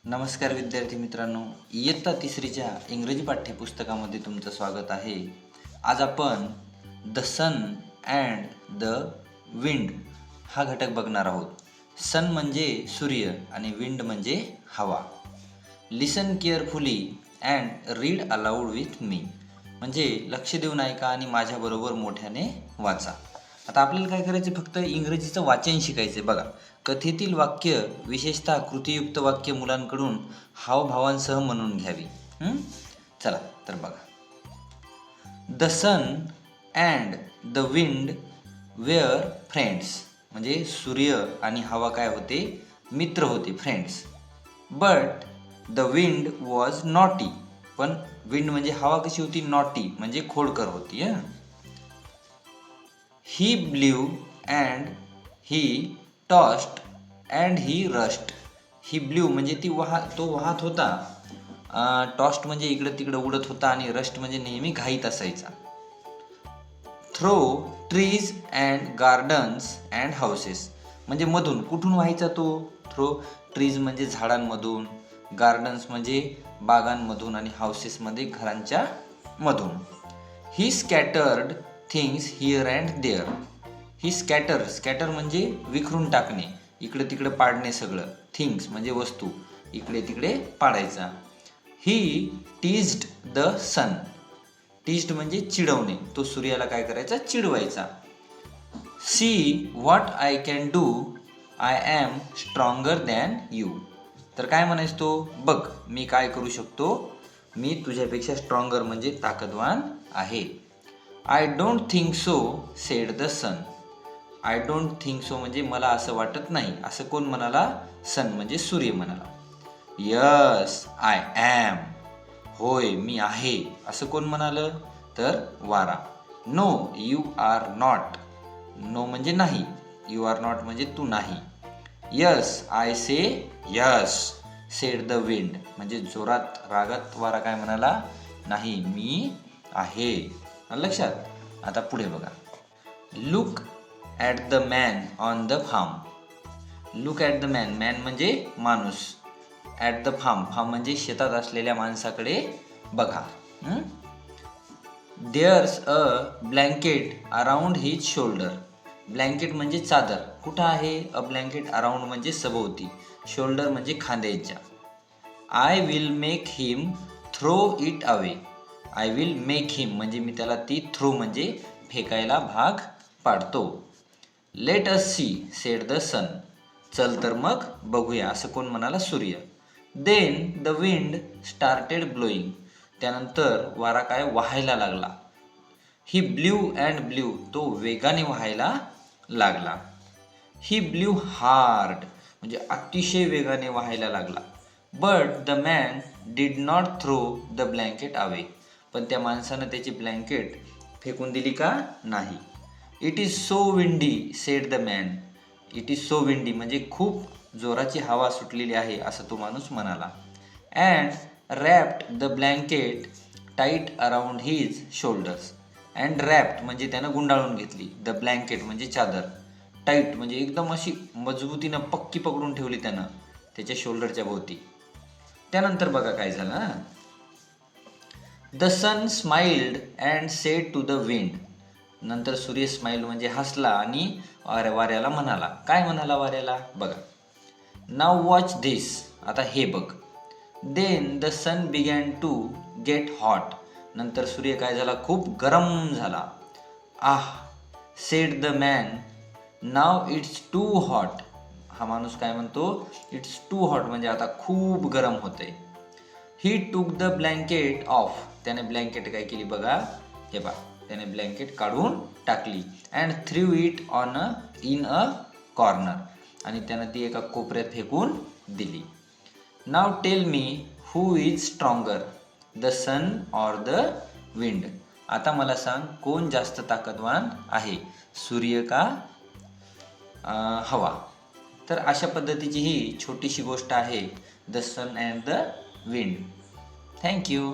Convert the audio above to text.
नमस्कार विद्यार्थी मित्रांनो, इयत्ता तिसरीच्या इंग्रजी पाठ्यपुस्तकामध्ये तुमचं स्वागत आहे. आज आपण the sun and the wind हा घटक बघणार आहोत. सन म्हणजे सूर्य आणि विंड म्हणजे हवा. Listen carefully and read aloud with me, म्हणजे लक्ष देऊन ऐका आणि माझ्याबरोबर मोठ्याने वाचा. आता आपल्याला काय करायचं, फक्त इंग्रजीचं वाचन शिकायचं आहे. बघा, कथेतील वाक्य, विशेषतः कृतीयुक्त वाक्य मुलांकडून हावभावांसह म्हणून घ्यावी. चला तर बघा. The sun and the wind were friends, म्हणजे सूर्य आणि हवा काय होते, मित्र होते, friends. But the wind was naughty, पण विंड म्हणजे हवा कशी होती, नॉटी म्हणजे खोडकर होती. He blew and he tossed and he rushed. He blew म्हणजे तो वाहत होता, टॉस्ट म्हणजे इकडं तिकडं उडत होता, आणि रस्ट म्हणजे नेहमी घाईत असायचा. Through trees and gardens and houses, म्हणजे मधून, कुठून व्हायचा तो, थ्रो ट्रीज म्हणजे झाडांमधून, गार्डन्स म्हणजे बागांमधून, आणि हाऊसेसमध्ये घरांच्या मधून. He scattered things here and there. He scatter म्हणजे विखरून टाकणे, इकडे तिकडे पाडणे सगळं. थिंग्स म्हणजे वस्तू, इकडे तिकडे पाडायचा. He teased the sun. Teased म्हणजे चिडवणे, तो सूर्याला काय करायचा, चिडवायचा. See what I can do, I am stronger than you. तर काय म्हणायचं तो, बघ मी काय करू शकतो, मी तुझ्यापेक्षा स्ट्रॉंगर म्हणजे ताकदवान आहे. I don't think so said the sun. I don't think so म्हणजे मला असं वाटत नाही, असं कोण म्हणाला, सन म्हणजे सूर्य म्हणाला. यस आय ॲम, होय मी आहे, असं कोण म्हणालं, तर वारा. No you are not. No म्हणजे नाही, यू आर नॉट म्हणजे तू नाही. Yes I say yes said the wind, म्हणजे जोरात रागात वारा काय म्हणाला, नाही मी आहे. लक्षात. आता पुढे बघा. Look at the man on the farm. Look at the man, man म्हणजे माणूस, ॲट द फार्म, फार्म म्हणजे शेतात असलेल्या माणसाकडे बघा. There's a blanket around his shoulder. Blanket म्हणजे चादर, कुठं आहे, अ ब्लँकेट अराउंड म्हणजे सभोवती, शोल्डर म्हणजे खांद्याच्या. I will make him throw it away. I will make him म्हणजे मी त्याला ती थ्रो म्हणजे फेकायला भाग पाडतो. Let us see said the sun. चल तर मग बघूया, असं कोण म्हणाला, सूर्य. Then the wind started blowing. त्यानंतर वारा काय वाहायला लागला. ही ब्ल्यू अँड ब्ल्यू, तो वेगाने व्हायला लागला. ही ब्ल्यू हार्ड म्हणजे अतिशय वेगाने व्हायला लागला. But the man did not throw the blanket away. पण त्या माणसानं त्याची ब्लँकेट फेकून दिली का, नाही. It is so windy said the man. It is so windy म्हणजे खूप जोराची हवा सुटलेली आहे, असं तो माणूस म्हणाला. And wrapped the blanket tight around his shoulders. And wrapped म्हणजे त्यानं गुंडाळून घेतली, द ब्लँकेट म्हणजे चादर, टाईट म्हणजे एकदम अशी मजबूतीनं पक्की पकडून ठेवली त्यानं त्याच्या शोल्डरच्या भोवती. त्यानंतर बघा काय झालं. The sun smiled and said to the wind. नंतर सूर्य स्माइल म्हणजे हसला आणि वाऱ्याला म्हणाला, काय म्हणाला वाऱ्याला, बघा. नाव वॉच धिस, आता हे बघ. Then the sun began to get hot. नंतर सूर्य काय झाला, खूप गरम झाला. Ah said the man, now it's too hot. हा माणूस काय म्हणतो, इट्स टू हॉट म्हणजे आता खूप गरम होते. He took the blanket off. त्याने ब्लँकेट काय केली बघा, हे बघा, त्याने ब्लँकेट काढून टाकली. And threw it in a corner. आणि त्यानं ती एका कोपऱ्यात फेकून दिली. Now tell me who is stronger, the sun or the wind. आता मला सांग, कोण जास्त ताकदवान आहे, सूर्य का हवा. तर अशा पद्धतीची ही छोटीशी गोष्ट आहे, the sun and the wind. Thank you.